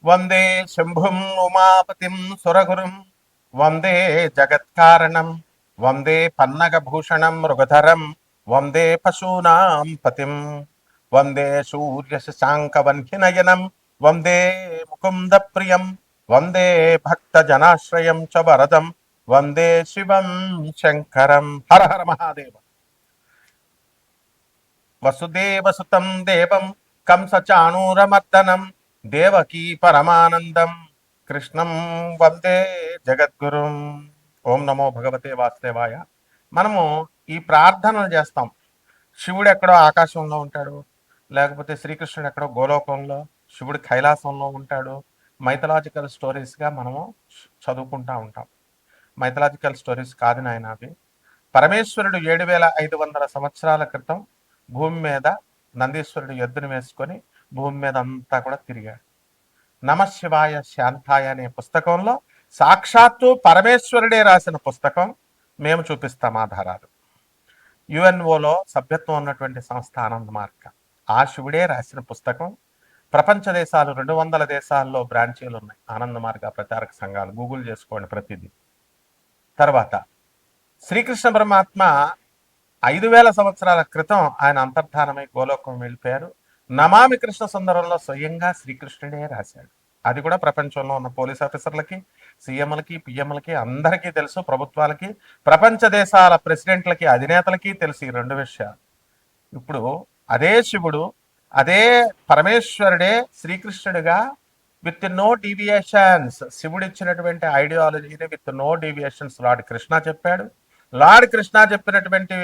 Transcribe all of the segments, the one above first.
వందే శంభుం ఉమాపతిం సురగురుం వందే జగత్కారణం వందే పన్నగభూషణం మృగధరం వందే పశూనాం పతిం వందే సూర్యశశాంకవన్హినయనం వందే ముకుంద ప్రియం వందే భక్తజనాశ్రయం చ వరదం వందే శివం శంకరం. హర హర మహాదేవ. వసుదేవసుతం దేవం కంసచాణూరమర్దనం దేవకీ పరమానందం కృష్ణం వందే జగద్గురుం. ఓం నమో భగవతే వాసుదేవాయ. మనము ఈ ప్రార్థనలు చేస్తాం. శివుడు ఎక్కడో ఆకాశంలో ఉంటాడు, లేకపోతే శ్రీకృష్ణుడు ఎక్కడో గోలోకంలో, శివుడు కైలాసంలో ఉంటాడు. మైథలాజికల్ స్టోరీస్గా మనము చదువుకుంటూ ఉంటాం. మైథలాజికల్ స్టోరీస్ కాదు నాయన అవి. పరమేశ్వరుడు 7500 సంవత్సరాల క్రితం భూమి మీద నందీశ్వరుడు ఎద్దును వేసుకొని భూమి మీద అంతా కూడా తిరిగాడు. నమశివాయ శాంతాయ అనే పుస్తకంలో సాక్షాత్తు పరమేశ్వరుడే రాసిన పుస్తకం. మేము చూపిస్తాం ఆధారాలు. యుఎన్ఓలో సభ్యత్వం ఉన్నటువంటి సంస్థ ఆనంద మార్గ. ఆ శివుడే రాసిన పుస్తకం. ప్రపంచ దేశాలు 200 దేశాల్లో బ్రాంచీలు ఉన్నాయి ఆనంద మార్గ ప్రచారక సంఘాలు. గూగుల్ చేసుకోండి ప్రతిదీ. తర్వాత శ్రీకృష్ణ పరమాత్మ 5000 సంవత్సరాల క్రితం ఆయన అంతర్ధానమై గోలోకం వెళ్ళిపోయారు. నమామి కృష్ణ సుందరంలో స్వయంగా శ్రీకృష్ణుడే రాశాడు. అది కూడా ప్రపంచంలో ఉన్న పోలీస్ ఆఫీసర్లకి, సీఎంలకి, పిఎంలకి అందరికీ తెలుసు. ప్రభుత్వాలకి, ప్రపంచ దేశాల ప్రెసిడెంట్లకి, అధినేతలకి తెలుసు ఈ 2 విషయాలు. ఇప్పుడు అదే శివుడు, అదే పరమేశ్వరుడే శ్రీకృష్ణుడిగా విత్ నో డీవియేషన్స్, శివుడు ఇచ్చినటువంటి ఐడియాలజీని with no deviations lord Krishna చెప్పాడు. లార్డ్ కృష్ణ చెప్పినటువంటి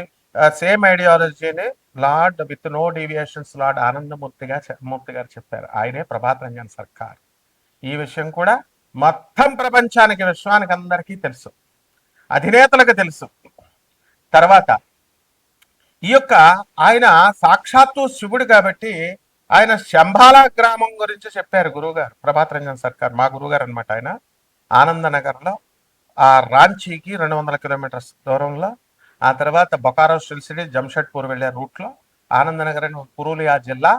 సేమ్ ఐడియాలజీని lord with no deviations lord Anandamurti గారు చెప్పారు. ఆయనే ప్రభాత్ రంజన్ సర్కార్. ఈ విషయం కూడా మొత్తం ప్రపంచానికి, విశ్వానికి అందరికీ తెలుసు, అధినేతలకు తెలుసు. తర్వాత ఈ యొక్క ఆయన సాక్షాత్తు శివుడు కాబట్టి ఆయన శంబాలా గ్రామం గురించి చెప్పారు గురువుగారు. ప్రభాత్ రంజన్ సర్కార్ మా గురువుగారు అనమాట. ఆయన ఆనందనగర్లో ఆ రాంచీకి 200 కిలోమీటర్స్ దూరంలో, ఆ తర్వాత బొకారో సిల్సిటీ జంషెడ్పూర్ వెళ్ళే రూట్లో ఆనందనగర్ అని పురూలియా జిల్లా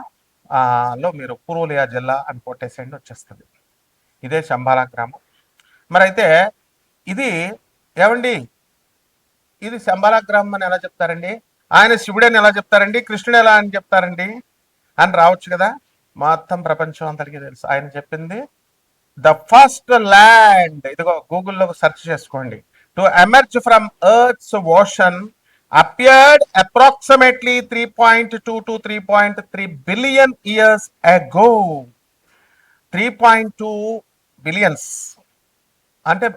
లో మీరు పురూలియా జిల్లా అని కొట్టేసేయండి, వచ్చేస్తుంది. ఇదే శంబాలా గ్రామం. మరి అయితే ఇది ఏమండి, ఇది శంబాలా గ్రామం అని ఎలా చెప్తారండి? ఆయన శివుడని ఎలా చెప్తారండి? కృష్ణుడు ఎలా అని చెప్తారండి అని రావచ్చు కదా. మొత్తం ప్రపంచం అందరికీ తెలుసు. ఆయన చెప్పింది ద ఫస్ట్ ల్యాండ్, ఇదిగో గూగుల్లో సెర్చ్ చేసుకోండి, to emerge from earth's ocean appeared approximately 3.2 to 3.3 billion years ago. 3.2 billions అంటే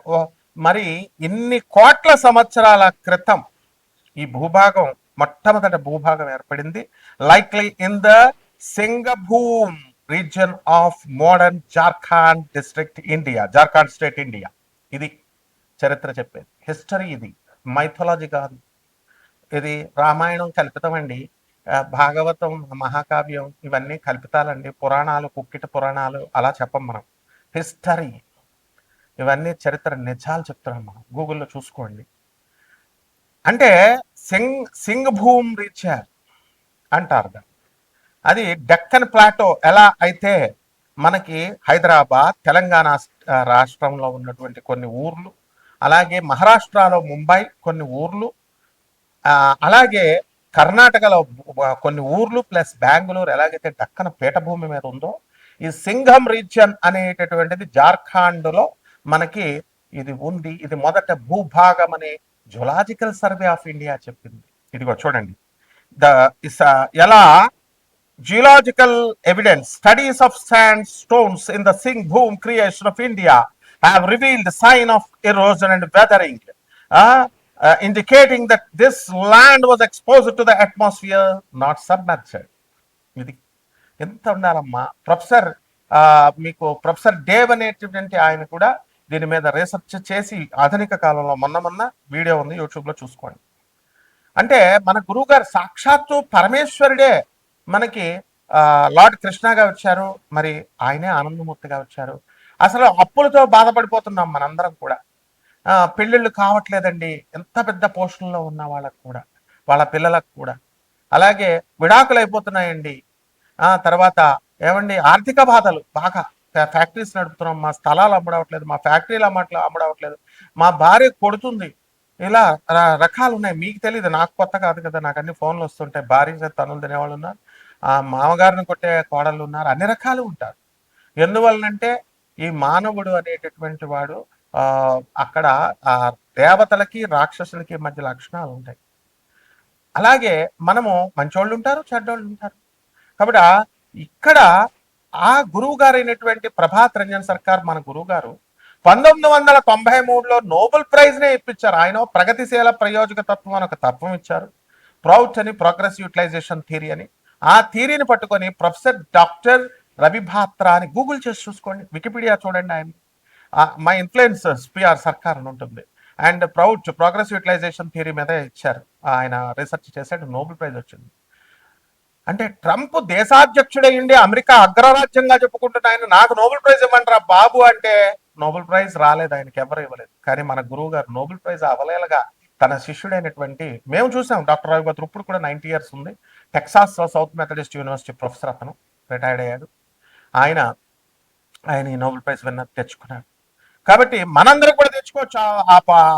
మరి ఇన్ని కోట్ల సంవత్సరాల క్రితం ఈ భూభాగం, మొట్టమొదటి భూభాగం ఏర్పడింది. Likely in the Singhbhum region of modern Jharkhand district India, Jharkhand state India. ఇది చరిత్ర చెప్పేది, హిస్టరీ. ఇది మైథాలజీ కాదు. ఇది రామాయణం కల్పితమండి, భాగవతం మహాకావ్యం ఇవన్నీ కల్పితాలండి, పురాణాలు కుక్కిట పురాణాలు అలా చెప్పం మనం. హిస్టరీ ఇవన్నీ చరిత్ర నిజాలు చెప్తున్నాం మనం. గూగుల్లో చూసుకోండి. అంటే సింగభూమ్ రీచర్ అంటారు. అది డెక్కన్ ప్లాటో ఎలా అయితే మనకి హైదరాబాద్, తెలంగాణ రాష్ట్రంలో ఉన్నటువంటి కొన్ని ఊర్లు, అలాగే మహారాష్ట్రలో ముంబై కొన్ని ఊర్లు, అలాగే కర్ణాటకలో కొన్ని ఊర్లు ప్లస్ బెంగళూరు ఎలాగైతే డక్కన పీఠభూమి మీద ఉందో, ఈ సింఘం రీజియన్ అనేటటువంటిది జార్ఖండ్లో మనకి ఇది ఉంది. ఇది మొదట భూభాగం అని జులాజికల్ సర్వే ఆఫ్ ఇండియా చెప్పింది. ఇదిగో చూడండి, ఎలా geological evidence, studies of sand stones in the Singhbhum creation of India have revealed sign of erosion and weathering, indicating that this land was exposed to the atmosphere, not submerged. ఇది ఎంత ఉండాలమ్మా. Professor మీకు professor Dave అనేటువంటి ఆయన కూడా దీని మీద research చేసి ఆధునిక కాలంలో మొన్న వీడియో ఉంది, యూట్యూబ్లో చూసుకోండి. అంటే మన గురువు గారు సాక్షాత్తు పరమేశ్వరుడే మనకి లార్డ్ కృష్ణగా వచ్చారు, మరి ఆయనే ఆనందమూర్తిగా వచ్చారు. అసలు అప్పులతో బాధపడిపోతున్నాం మనందరం కూడా. పెళ్ళిళ్ళు కావట్లేదండి ఎంత పెద్ద పోస్టుల్లో ఉన్న వాళ్ళకు కూడా, వాళ్ళ పిల్లలకు కూడా. అలాగే విడాకులు అయిపోతున్నాయండి. తర్వాత ఏమండి ఆర్థిక బాధలు బాగా, ఫ్యాక్టరీస్ నడుపుతున్నాం, మా స్థలాలు అమ్మడవట్లేదు, మా ఫ్యాక్టరీలు అమ్మడవట్లేదు, మా భార్య కొడుతుంది, ఇలా రకాలు ఉన్నాయి. మీకు తెలియదు, నాకు కొత్త కాదు కదా, నాకు అన్ని ఫోన్లు వస్తుంటాయి. భార్య చేత తనులు తినేవాళ్ళు ఉన్నారు, ఆ మామగారిని కొట్టే కోడళ్ళు ఉన్నారు, అన్ని రకాలు ఉంటారు. ఎందువలనంటే ఈ మానవుడు అనేటటువంటి వాడు అక్కడ ఆ దేవతలకి రాక్షసులకి మధ్య లక్షణాలు ఉంటాయి. అలాగే మనము మంచోళ్ళు ఉంటారు, చెడ్డోళ్ళు ఉంటారు. కాబట్టి ఇక్కడ ఆ గురువు గారు అయినటువంటి ప్రభాత్ రంజన్ సర్కార్ మన గురువు గారు 1993లో నోబెల్ ప్రైజ్నే ఇప్పించారు. ఆయన ప్రగతిశీల ప్రయోజక తత్వం అని ఒక తత్వం ఇచ్చారు. ప్రౌచ్ అని, ప్రోగ్రెస్ యూటిలైజేషన్ థియరీ అని. ఆ థియరీని పట్టుకొని ప్రొఫెసర్ డాక్టర్ రవిభాత్రా అని గూగుల్ చేసి చూసుకోండి, వికీపీడియా చూడండి. ఆయన మై ఇన్ఫ్లుయెన్స్ పిఆర్ సర్కార్ అని ఉంటుంది. అండ్ ప్రౌచ్ ప్రోగ్రెస్ యూటిలైజేషన్ థియరీ మీద ఇచ్చారు. ఆయన రీసెర్చ్ చేశాడు, నోబెల్ ప్రైజ్ వచ్చింది. అంటే ట్రంప్ దేశాధ్యక్షుడయ్యండి, అమెరికా అగ్రరాజ్యంగా చెప్పుకుంటున్న ఆయన నాకు నోబెల్ ప్రైజ్ ఇవ్వమంటారా బాబు అంటే నోబెల్ ప్రైజ్ రాలేదు, ఆయనకి ఎవరు ఇవ్వలేదు. కానీ మన గురువు గారు నోబెల్ ప్రైజ్ అవలేలగా తన శిష్యుడైనటువంటి, మేము చూసాం డాక్టర్ రవిభద్ర, ఇప్పుడు కూడా 90 years ఉంది, Texas south Methodist university professor, అతను రిటైర్డ్ అయ్యాడు. ఆయన ఈ నోబెల్ ప్రైజ్ విన్నర్ తెచ్చుకున్నాడు. కాబట్టి మనందరం కూడా తెచ్చుకోవచ్చు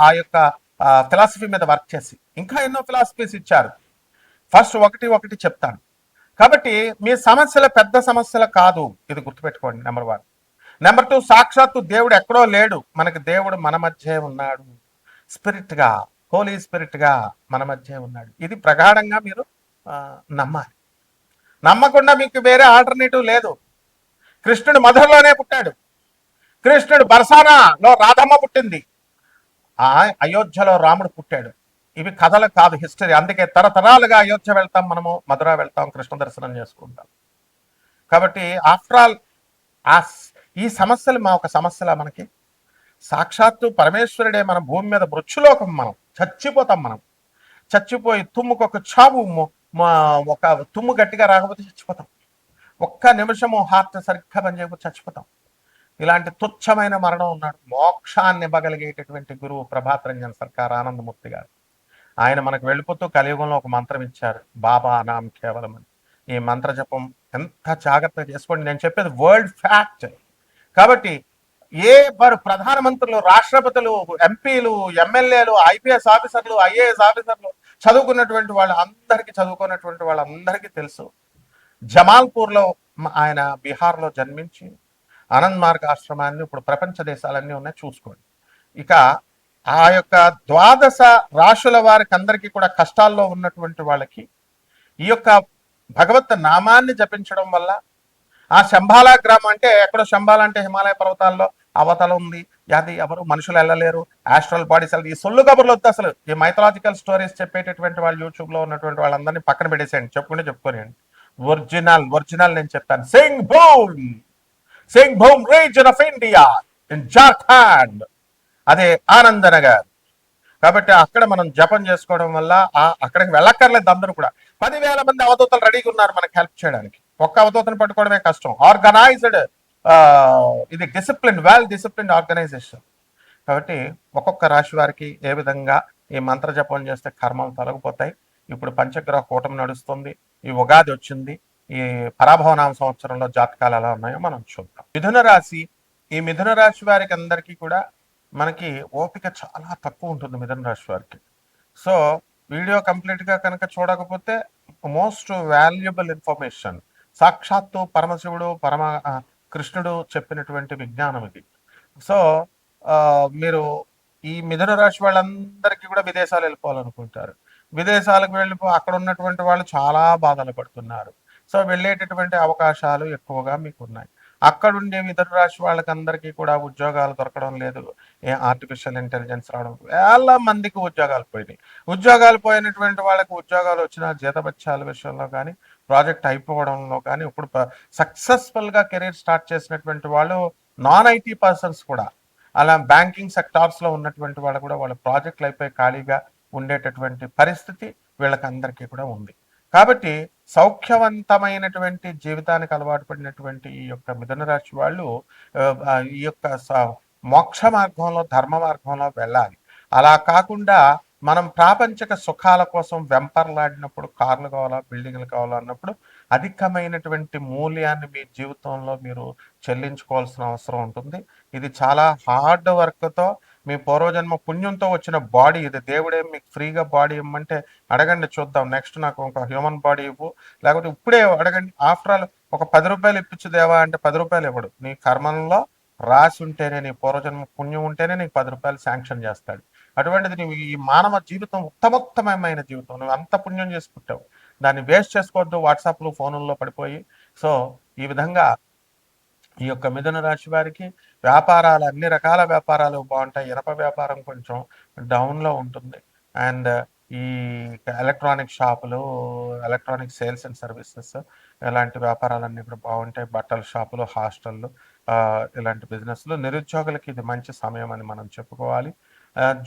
ఆ యొక్క ఫిలాసఫీ మీద వర్క్ చేసి. ఇంకా ఎన్నో ఫిలాసఫీస్ ఇచ్చారు. ఫస్ట్ ఒకటి చెప్తాను. కాబట్టి మీ సమస్యలు పెద్ద సమస్యలు కాదు, ఇది గుర్తుపెట్టుకోండి. నెంబర్ 1. నెంబర్ 2, సాక్షాత్తు దేవుడు ఎక్కడో లేడు, మనకి దేవుడు మన మధ్య ఉన్నాడు. స్పిరిట్ గా, హోలీ స్పిరిట్ గా మన మధ్య ఉన్నాడు. ఇది ప్రగాఢంగా మీరు నమ్మాలి. నమ్మకుండా మీకు వేరే ఆల్టర్నేటివ్ లేదు. కృష్ణుడు మధురలోనే పుట్టాడు, కృష్ణుడు బర్సానాలో రాధమ్మ పుట్టింది, అయోధ్యలో రాముడు పుట్టాడు. ఇవి కథలు కాదు, హిస్టరీ. అందుకే తరతరాలుగా అయోధ్య వెళ్తాం, మనము మధుర వెళ్తాం, కృష్ణ దర్శనం చేసుకుంటాం. కాబట్టి ఆఫ్టర్ ఆల్ ఈ సమస్యలు మా ఒక సమస్యలా మనకి? సాక్షాత్తు పరమేశ్వరుడే మన భూమి మీద మృత్యులోకం, మనం చచ్చిపోతాం. మనం చచ్చిపోయి తుమ్ముకొక చావు, ఒక తుమ్ము గట్టిగా రాకపోతే చచ్చిపోతాం. ఒక్క నిమిషము హార్ట్ సరిగ్గా పనిచేయకపోతే చచ్చిపోతాం. ఇలాంటి తుచ్చమైన మరణం ఉన్నాడు. మోక్షాన్ని ఇవ్వగలిగేటటువంటి గురువు ప్రభాత్ రంజన్ సర్కార్ ఆనందమూర్తి గారు. ఆయన మనకు వెళ్ళిపోతూ కలియుగంలో ఒక మంత్రం ఇచ్చారు, బాబా నామ్ కేవలం అని. ఈ మంత్ర జపం ఎంత జాగ్రత్తగా చేసుకోండి. నేను చెప్పేది వరల్డ్ ఫ్యాక్ట్. కాబట్టి వారు ప్రధానమంత్రులు, రాష్ట్రపతులు, ఎంపీలు, ఎమ్మెల్యేలు, ఐపీఎస్ ఆఫీసర్లు, ఐఏఎస్ ఆఫీసర్లు, చదువుకున్నటువంటి చదువుకున్నటువంటి వాళ్ళందరికీ తెలుసు. జమాల్పూర్లో ఆయన బీహార్లో జన్మించి ఆనంద్ మార్గ్ ఆశ్రమాన్ని ఇప్పుడు ప్రపంచ దేశాలన్నీ ఉన్నాయి, చూసుకోండి. ఇక ఆ యొక్క 12 రాశుల వారికి అందరికీ కూడా కష్టాల్లో ఉన్నటువంటి వాళ్ళకి ఈ యొక్క భగవత్ నామాన్ని జపించడం వల్ల, ఆ శంబాలా గ్రామం అంటే ఎక్కడో, శంబాలా అంటే హిమాలయ పర్వతాల్లో అవతల ఉంది, అది ఎవరు మనుషులు వెళ్ళలేరు, ఆస్ట్రల్ బాడీస్, ఈ సొల్లు కబుర్లు వద్దు అసలు. ఈ మైథలాజికల్ స్టోరీస్ చెప్పేటటువంటి వాళ్ళు యూట్యూబ్ లో ఉన్నటువంటి వాళ్ళందరినీ పక్కన పెట్టేసేయండి, చెప్పుకోనియండి. ఒరిజినల్ నేను చెప్తాను. Singh boom reason of India in Jharkhand, అదే ఆనంద్ నగర్. కాబట్టి అక్కడ మనం జపం చేసుకోవడం వల్ల అక్కడికి వెళ్ళక్కర్లేదు. అందరూ కూడా 10,000 మంది అవధూతలు రెడీగా ఉన్నారు మనకి హెల్ప్ చేయడానికి. ఒక్క అవధూతను పట్టుకోవడమే కష్టం. ఆర్గనైజ్డ్, ఇది డిసిప్లిన్, వెల్ డిసిప్లిన్ ఆర్గనైజేషన్. కాబట్టి ఒక్కొక్క రాశి వారికి ఏ విధంగా ఈ మంత్ర జపం చేస్తే కర్మలు తొలగిపోతాయి. ఇప్పుడు పంచగ్రహ కూటమి నడుస్తుంది, ఈ ఉగాది వచ్చింది, ఈ పరాభవనామ సంవత్సరంలో జాతకాలు ఎలా ఉన్నాయో మనం చూద్దాం. మిథున రాశి, ఈ మిథున రాశి వారికి అందరికీ కూడా మనకి ఓపిక చాలా తక్కువ ఉంటుంది మిథున రాశి వారికి. సో వీడియో కంప్లీట్గా కనుక చూడకపోతే మోస్ట్ వాల్యుబుల్ ఇన్ఫర్మేషన్, సాక్షాత్తు పరమశివుడు, కృష్ణుడు చెప్పినటువంటి విజ్ఞానం ఇది. సో మీరు ఈ మిథున రాశి వాళ్ళందరికీ కూడా విదేశాలు వెళ్ళిపోవాలనుకుంటారు. విదేశాలకు అక్కడ ఉన్నటువంటి వాళ్ళు చాలా బాధలు పడుతున్నారు. సో వెళ్ళేటటువంటి అవకాశాలు ఎక్కువగా మీకు ఉన్నాయి. అక్కడుండే మిథున రాశి వాళ్ళకందరికీ కూడా ఉద్యోగాలు దొరకడం లేదు. ఆర్టిఫిషియల్ ఇంటెలిజెన్స్ రావడం, వేల మందికి ఉద్యోగాలు పోయినాయి. ఉద్యోగాలు పోయినటువంటి వాళ్ళకి ఉద్యోగాలు వచ్చిన జీతభత్యాల విషయంలో కానీ, ప్రాజెక్ట్ అయిపోవడంలో కానీ, ఇప్పుడు సక్సెస్ఫుల్గా కెరీర్ స్టార్ట్ చేసినటువంటి వాళ్ళు నాన్ ఐటీ పర్సన్స్ కూడా, అలా బ్యాంకింగ్ సెక్టార్స్లో ఉన్నటువంటి వాళ్ళు కూడా వాళ్ళ ప్రాజెక్టులు అయిపోయి ఖాళీగా ఉండేటటువంటి పరిస్థితి వీళ్ళకందరికీ కూడా ఉంది. కాబట్టి సౌఖ్యవంతమైనటువంటి జీవితానికి అలవాటు పడినటువంటి ఈ యొక్క మిథున రాశి వాళ్ళు ఈ యొక్క మోక్ష మార్గంలో, ధర్మ మార్గంలో వెళ్ళాలి. అలా కాకుండా మనం ప్రాపంచిక సుఖాల కోసం వెంపర్లాడినప్పుడు, కార్లు కావాలా, బిల్డింగ్లు కావాలా అన్నప్పుడు అధికమైనటువంటి మూల్యాన్ని మీ జీవితంలో మీరు చెల్లించుకోవాల్సిన అవసరం ఉంటుంది. ఇది చాలా హార్డ్ వర్క్‌తో మీ పూర్వజన్మ పుణ్యంతో వచ్చిన బాడీ ఇది. దేవుడేం మీకు ఫ్రీగా బాడీ ఇమ్మంటే అడగండి చూద్దాం. నెక్స్ట్ నాకు ఒక హ్యూమన్ బాడీ ఇవ్వు. లేకపోతే ఇప్పుడే అడగండి. ఆఫ్టర్ ఆల్ ఒక ₹10 ఇప్పించు దేవా అంటే ₹10 ఇవ్వడు. నీ కర్మల్లో రాసి ఉంటేనే, నీ పూర్వజన్మ పుణ్యం ఉంటేనే నీకు ₹10 శాంక్షన్ చేస్తాడు. అటువంటిది నువ్వు ఈ మానవ జీవితం ఉత్తమోత్తమమైన జీవితం. నువ్వు అంత పుణ్యం చేసి పుట్టావు. దాన్ని వేస్ట్ చేసుకోవద్దు వాట్సాప్‌లు, ఫోనుల్లో పడిపోయి. సో, ఈ విధంగా ఈ యొక్క మిథున రాశి వారికి వ్యాపారాలు అన్ని రకాల వ్యాపారాలు బాగుంటాయి. ఇనప వ్యాపారం కొంచెం డౌన్‌లో ఉంటుంది. అండ్ ఈ ఎలక్ట్రానిక్ షాపులు, ఎలక్ట్రానిక్ సేల్స్ అండ్ సర్వీసెస్ ఇలాంటి వ్యాపారాలన్నీ కూడా బాగుంటాయి. బట్టల షాపులు, హాస్టల్‌లు ఇలాంటి బిజినెస్‌లు. నిరుద్యోగులకి ఇది మంచి సమయం అని మనం చెప్పుకోవాలి.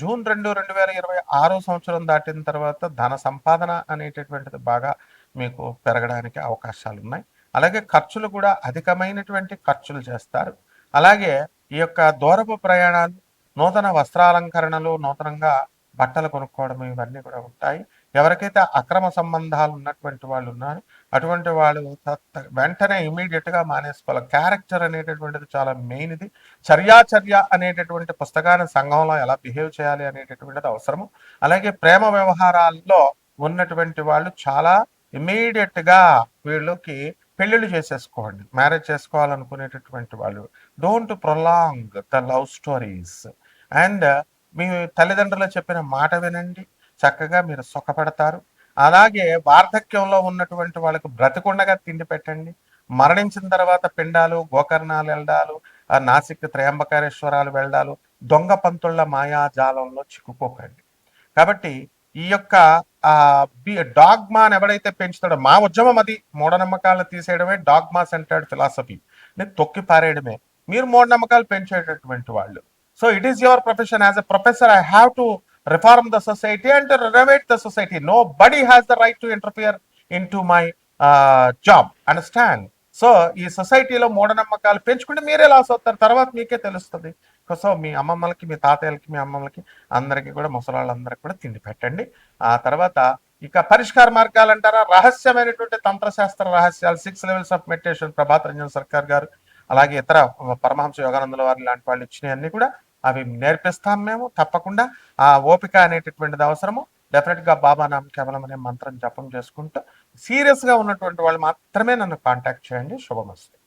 జూన్ 2, 2026 సంవత్సరం దాటిన తర్వాత ధన సంపాదన అనేటటువంటిది బాగా మీకు పెరగడానికి అవకాశాలున్నాయి. అలాగే ఖర్చులు కూడా అధికమైనటువంటి ఖర్చులు చేస్తారు. అలాగే ఈ యొక్క దూరపు ప్రయాణాలు, నూతన వస్త్రాలంకరణలు, నూతనంగా బట్టలు కొనుక్కోవడం ఇవన్నీ కూడా ఉంటాయి. ఎవరికైతే అక్రమ సంబంధాలు ఉన్నటువంటి వాళ్ళు ఉన్నారో అటువంటి వాళ్ళు వెంటనే ఇమీడియట్‌గా మానేసుకోవాలి. క్యారెక్టర్ అనేటటువంటిది చాలా మెయిన్ ఇది. చర్యాచర్య అనేటటువంటి పుస్తకాన్ని సంఘంలో ఎలా బిహేవ్ చేయాలి అనేటటువంటిది అవసరము. అలాగే ప్రేమ వ్యవహారాల్లో ఉన్నటువంటి వాళ్ళు చాలా ఇమీడియట్‌గా వీళ్ళకి పెళ్ళిళ్ళు చేసేసుకోండి. మ్యారేజ్ చేసుకోవాలనుకునేటటువంటి వాళ్ళు. Don't prolong the love stories. And మీ తల్లిదండ్రులు చెప్పిన మాట వినండి. చక్కగా మీరు సుఖపడతారు. అలాగే వార్ధక్యంలో ఉన్నటువంటి వాళ్ళకు బ్రతికుండగా తిండి పెట్టండి. మరణించిన తర్వాత పిండాలు, గోకర్ణాలు వెళ్ళడాలు, నాసిక్ త్రయంబకేశ్వరాలు వెళ్ళడాలు, దొంగ పంతుళ్ళ మాయాజాలంలో చిక్కుకోకండి. కాబట్టి ఈ యొక్క డాగ్మా అని ఎవడైతే పెంచుతాడో, మా ఉద్యమం అది, మూఢనమ్మకాలను తీసేయడమే డాగ్మా సెంటర్డ్ ఫిలాసఫీ ని తొక్కి పారేయడమే. మీరు మూఢనమ్మకాలు పెంచేటటువంటి వాళ్ళు. So it is your profession. As a professor I have to reform the society and renovate the society. Nobody has the right to interfere in to my job. Understand? So ఈ సొసైటీలో మూఢనమ్మకాలు పెంచుకుంటే మీరే loss అవుతారు. తర్వాత మీకే తెలుస్తుంది. So మీ అమ్మమ్మలకి, మీ తాతయ్యలకి, మీ అమ్మమ్మలకి అందరికీ కూడా, ముసలాళ్ళందరికీ కూడా తిండి పెట్టండి. ఆ తర్వాత ఇక పరిష్కార మార్గాలు అంటారా, రహస్యమైనటువంటి తంత్రశాస్త్ర రహస్యాలు, 6 levels of meditation Prabhat Ranjan Sarkar గారు, అలాగే ఇతర పరమహంస యోగానందుల వారి లాంటి వాళ్ళు ఇచ్చినవన్నీ కూడా అవి నేర్పిస్తాం మేము. తప్పకుండా ఆ ఓపిక అనేటటువంటిది అవసరము. డెఫినెట్ గా బాబా నామ్ కేవలం అనే మంత్రం జపం చేసుకుంటూ సీరియస్ గా ఉన్నటువంటి వాళ్ళు మాత్రమే నన్ను కాంటాక్ట్ చేయండి. శుభమస్తు.